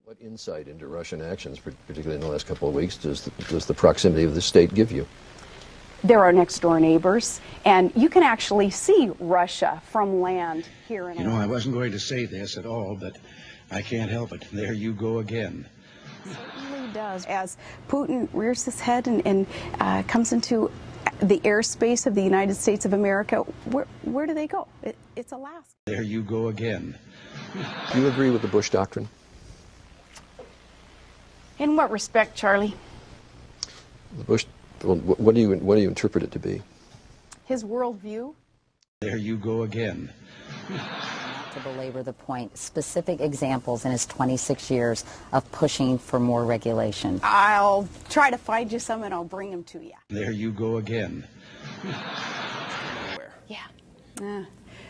What insight into Russian actions, particularly in the last couple of weeks, does the proximity of the state give you? They're our next-door neighbors, and you can actually see Russia from land here in Alaska. I wasn't going to say this at all, but I can't help it. There you go again. It certainly does. As Putin rears his head and comes into the airspace of the United States of America, where do they go? It's Alaska. There you go again. Do you agree with the Bush doctrine? In what respect, Charlie? The Bush. Well, what do you interpret it to be? His worldview. There you go again. Not to belabor the point, specific examples in his 26 years of pushing for more regulation. I'll try to find you some and I'll bring them to you. There you go again. Yeah.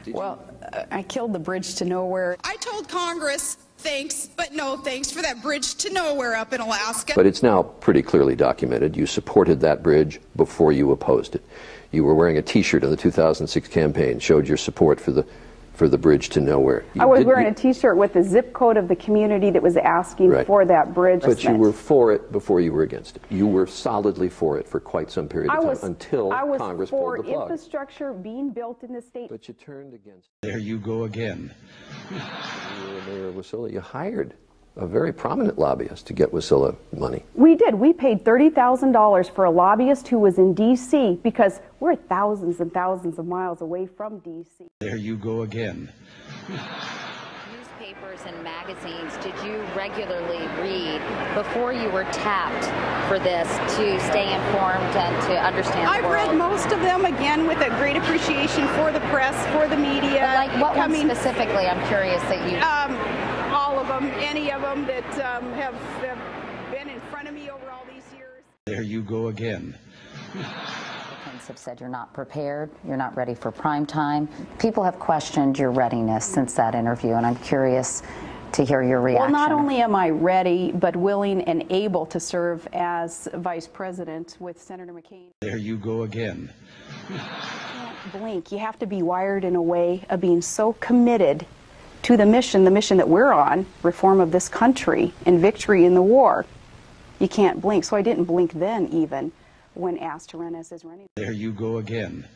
Well, I killed the bridge to nowhere. I told Congress thanks, but no thanks for that bridge to nowhere up in Alaska. But it's now pretty clearly documented. You supported that bridge before you opposed it. You were wearing a T-shirt in the 2006 campaign, showed your support for the bridge to nowhere. I was wearing a T-shirt with the zip code of the community that was asking for that bridge. But you were for it before you were against it. You were solidly for it for quite some period of time until Congress pulled the plug. I was for infrastructure being built in the state. But you turned against it. There you go again. You were Mayor of Wasilla. You hired a very prominent lobbyist to get Wasilla money. We did. We paid $30,000 for a lobbyist who was in D.C. because we're thousands and thousands of miles away from D.C. There you go again. Newspapers and magazines, did you regularly read before you were tapped for this to stay informed and to understand the world? I've read most of them, again, with a great appreciation for the press, for the media. But like what one specifically, I'm curious that you... all of them, any of them that have been in front of me over all these years. There you go again. Republicans have said you're not prepared, you're not ready for prime time. People have questioned your readiness since that interview, and I'm curious to hear your reaction. Well, not only am I ready, but willing and able to serve as vice president with Senator McCain. There you go again. You can't blink. You have to be wired in a way of being so committed to the mission that we're on, reform of this country and victory in the war. You can't blink. So I didn't blink then, even when asked to run as his running. There you go again.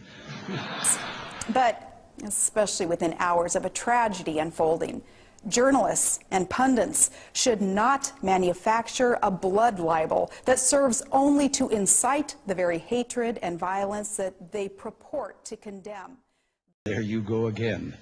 But especially within hours of a tragedy unfolding, journalists and pundits should not manufacture a blood libel that serves only to incite the very hatred and violence that they purport to condemn. There you go again.